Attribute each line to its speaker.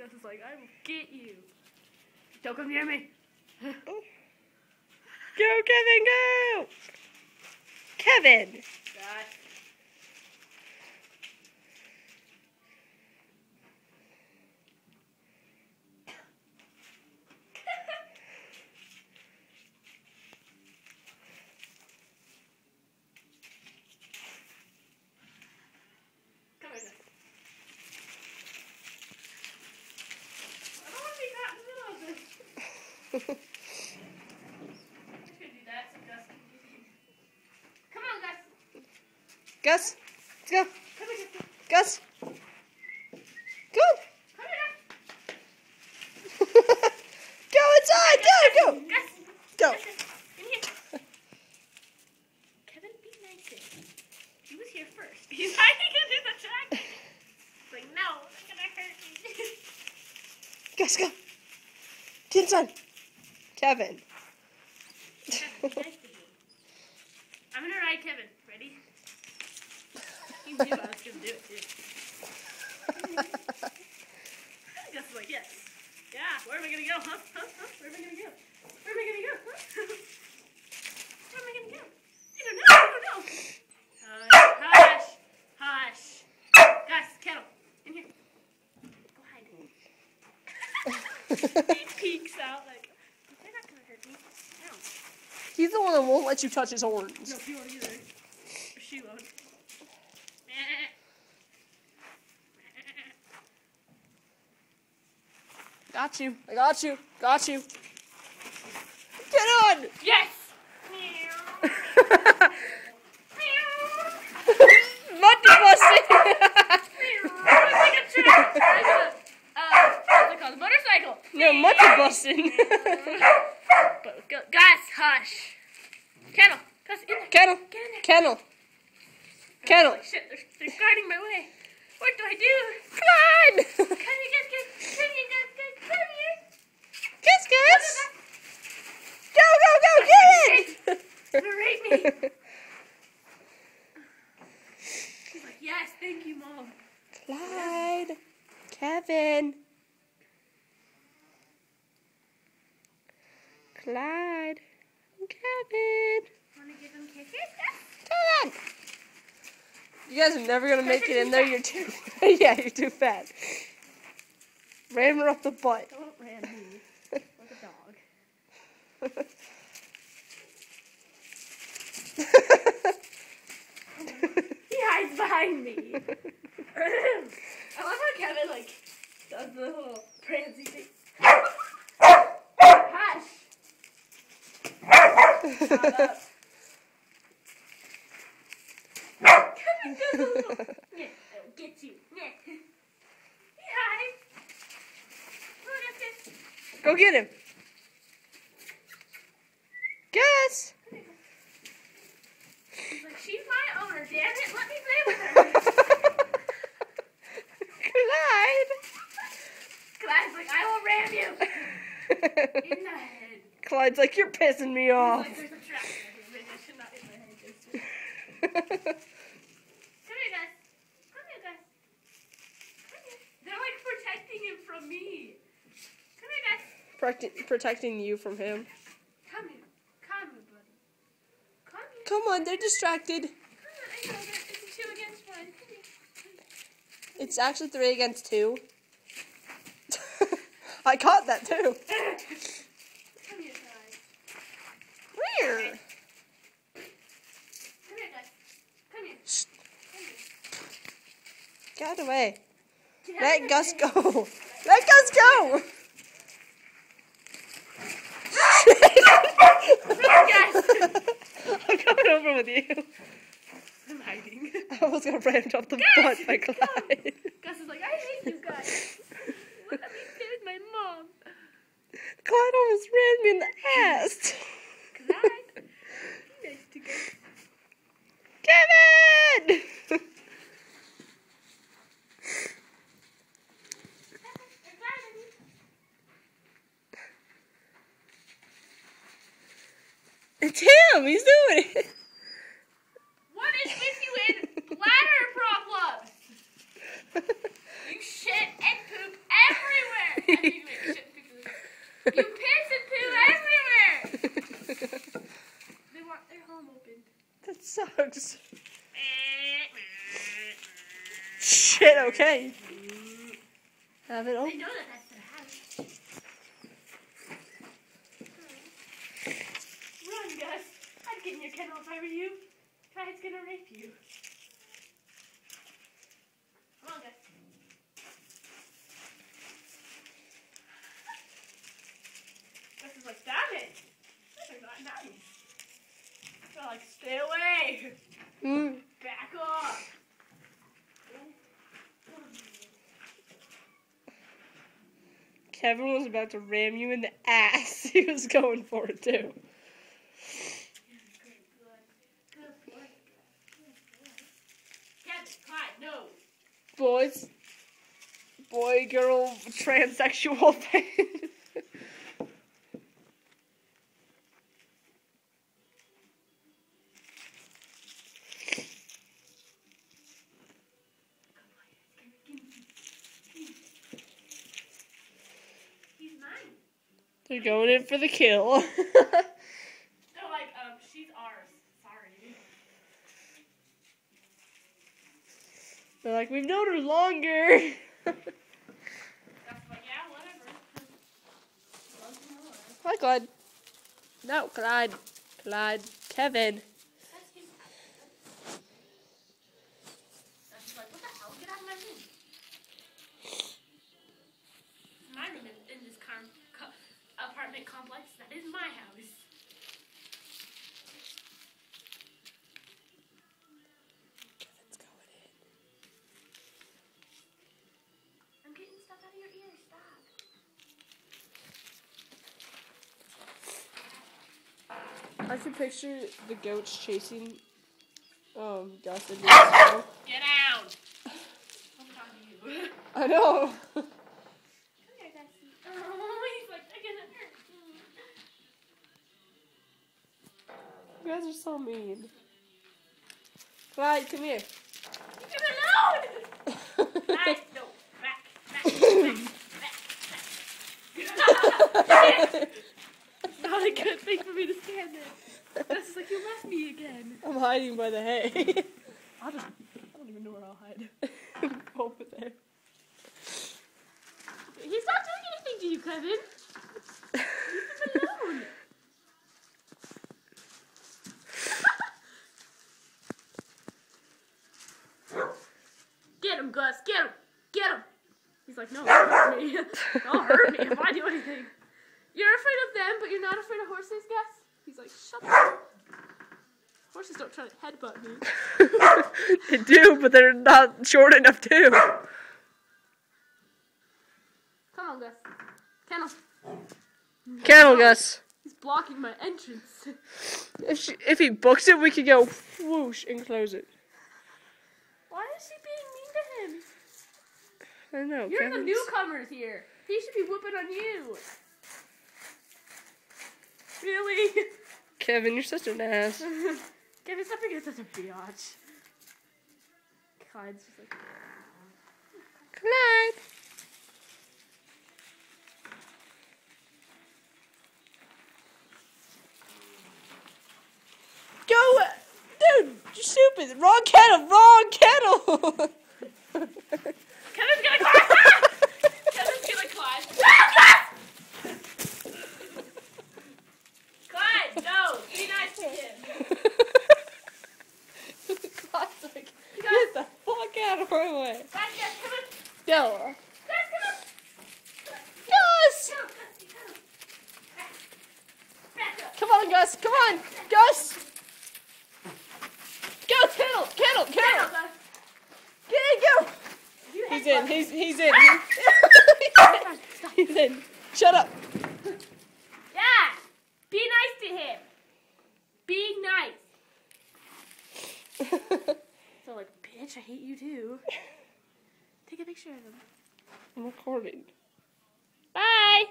Speaker 1: Gus is like, I will get you. Don't come near me.
Speaker 2: Go, Kevin, go! Kevin!
Speaker 1: God. Come here, Gus. I don't want to be caught in the middle of this. I should do that so Gus can get you. Come on, Gus.
Speaker 2: Gus, let's go.
Speaker 1: Come here, Gus.
Speaker 2: Gus. Go.
Speaker 1: Come here,
Speaker 2: Go inside. Go.
Speaker 1: Gus. Gus.
Speaker 2: Go.
Speaker 1: Gus, in here. Kevin, be nice to him. He was here first. He's hiding under the track. He's like, no, it's gonna hurt me.
Speaker 2: Gus, go. Get inside. Kevin.
Speaker 1: Kevin, be nice to him. I'm gonna ride Kevin. Ready? He knew I was gonna do it too. Gus is like, yes. Yeah, where am I gonna go? Huh? Huh? Huh? Where am I gonna go? Where am I gonna go? Huh? Where am I gonna go? I don't know. I don't know. Hush. Hush. Gus, Kettle, in here. Go hide. He peeks out like, they're not gonna hurt me. No.
Speaker 2: He's the one that won't let you touch his horns.
Speaker 1: No, he won't either. She won't.
Speaker 2: Got you. I got you. Got you. Get on!
Speaker 1: Yes!
Speaker 2: Monkey busting!
Speaker 1: It's like a track. What's it called? A motorcycle.
Speaker 2: No, monkey busting.
Speaker 1: But Gus, hush. Kettle. Gus, in there.
Speaker 2: Kennel.
Speaker 1: Get in there.
Speaker 2: Kennel. Kennel.
Speaker 1: Like, shit, they're guarding my way. What do I do?
Speaker 2: Climb!
Speaker 1: Come here, Gus, Gus. Come here, Gus, Gus. Come here.
Speaker 2: Kiss, kiss! Go, go, go! Get it!
Speaker 1: Berate me. He's like, yes, thank you, Mom.
Speaker 2: Clyde. Kevin. Clyde. Kevin.
Speaker 1: Want to give him kisses, Gus?
Speaker 2: Come on! You guys are never gonna make it in there. You're too. Yeah, you're too fat. Ram her up the butt.
Speaker 1: Don't ram me like a dog. He hides behind me. I love how Kevin like does the little prancy thing. Hush. Shut up. Kevin does a little. Yeah, I'll get you. Yeah. He hides. Look at this.
Speaker 2: Go get him. Gus.
Speaker 1: He's like, she's my owner, damn it. Let me play with her.
Speaker 2: Clyde.
Speaker 1: Clyde's like, I will ram you in the head.
Speaker 2: Clyde's like, you're pissing me off.
Speaker 1: He's like, there's a trap there. Maybe I should not hit my head. Come here, guys. Come here, guys. Come here. They're like protecting him from me. Come here, guys.
Speaker 2: Protecting you from him.
Speaker 1: Come here. Come here, buddy. Come here.
Speaker 2: Come on, they're distracted.
Speaker 1: Come on. I know that it's a 2 against 1. Come here.
Speaker 2: It's actually 3 against 2. I caught that too.
Speaker 1: Come here, guys.
Speaker 2: Where?
Speaker 1: Come here, guys. Come here.
Speaker 2: Shh.
Speaker 1: Come here.
Speaker 2: Get out of the way.
Speaker 1: Get
Speaker 2: Let
Speaker 1: out of
Speaker 2: Gus
Speaker 1: the
Speaker 2: go. Let Gus go.
Speaker 1: Guys.
Speaker 2: I'm coming over with you.
Speaker 1: I'm hiding.
Speaker 2: I was gonna ram up the butt by Clyde.
Speaker 1: Gus is like, I hate you guys. What am I doing with my mom?
Speaker 2: Clyde almost ran me in the ass.
Speaker 1: Clyde, be nice to Gus.
Speaker 2: Kevin! It's him. He's doing it.
Speaker 1: What is with you and bladder problems? You shit and poop everywhere.
Speaker 2: goats. Shit, okay. Have it
Speaker 1: I
Speaker 2: open.
Speaker 1: know that that's their house. Run, Gus. I'd get in your kennel if I were you. Clyde's gonna rape you. Come on, Gus. Gus is like, damn it. They're not nice. They're like, stay away.
Speaker 2: Mm.
Speaker 1: Back off.
Speaker 2: Kevin was about to ram you in the ass. He was going for it too.
Speaker 1: Kevin, Clyde, no.
Speaker 2: Boys, boy, girl, transsexual thing.
Speaker 1: He's mine.
Speaker 2: They're going in for the kill.
Speaker 1: They're like, she's ours. Sorry.
Speaker 2: They're like, we've known her longer.
Speaker 1: That's like, yeah, whatever. Love them more.
Speaker 2: Hi, Clyde. No, Clyde. Clyde. Kevin.
Speaker 1: That's his house. That's like, what the hell? Get out of my room. My room in this apartment complex. That is my house.
Speaker 2: Kevin's going in.
Speaker 1: I'm getting stuff out of your ears. Stop.
Speaker 2: I can picture the goats chasing Gus into the snow.
Speaker 1: Get out. I'm talking to you.
Speaker 2: I know.
Speaker 1: Come here, Gussie. Oh, he's like, they're gonna hurt me.
Speaker 2: You guys are so mean. Clyde, come here.
Speaker 1: Leave him alone! Clyde, no. Back. It's not a good thing for me to stand there. This is like, you left me again.
Speaker 2: I'm hiding by the hay.
Speaker 1: I don't even know where I'll hide.
Speaker 2: Over there.
Speaker 1: He's not doing anything to you, Kevin. Leave him alone. Get him, Gus. Get him. Get him. He's like, no, don't hurt me. Don't hurt me if I do anything. You're afraid of them, but you're not afraid of horses, Gus? He's like, shut up. Horses don't try to headbutt me.
Speaker 2: They do, but they're not short enough to.
Speaker 1: Come on, Gus. Kennel.
Speaker 2: Kennel, Gus.
Speaker 1: He's blocking my entrance.
Speaker 2: If he books it, we could go whoosh and close it.
Speaker 1: Why is she being mean to him?
Speaker 2: I don't know.
Speaker 1: You're the newcomers here. He should be whooping on you. Really?
Speaker 2: Kevin, you're such an ass.
Speaker 1: Kevin, stop being such a biatch. Clyde's just like...
Speaker 2: Clyde. Go! Dude, you're stupid. Wrong kettle, wrong kettle.
Speaker 1: Kevin's gonna climb! Kevin's gonna climb. No, Clyde, no! Be nice to him.
Speaker 2: Clyde's like, get the fuck out of my way.
Speaker 1: Clyde, yes, come on.
Speaker 2: No.
Speaker 1: Gus, come on.
Speaker 2: Gus!
Speaker 1: Go, Gussie, go. Back up.
Speaker 2: Come on, Gus. Come on. Gus. Go, Kettle. Kettle.
Speaker 1: Go,
Speaker 2: Kettle.
Speaker 1: Gus.
Speaker 2: Get in, go.
Speaker 1: You
Speaker 2: He's
Speaker 1: headbutt
Speaker 2: in.
Speaker 1: me.
Speaker 2: He's in.
Speaker 1: Stop.
Speaker 2: He's in. Shut up.
Speaker 1: Yeah. Be nice to him. Be nice. So like, bitch, I hate you too. Take a picture of him.
Speaker 2: I'm recording.
Speaker 1: Bye.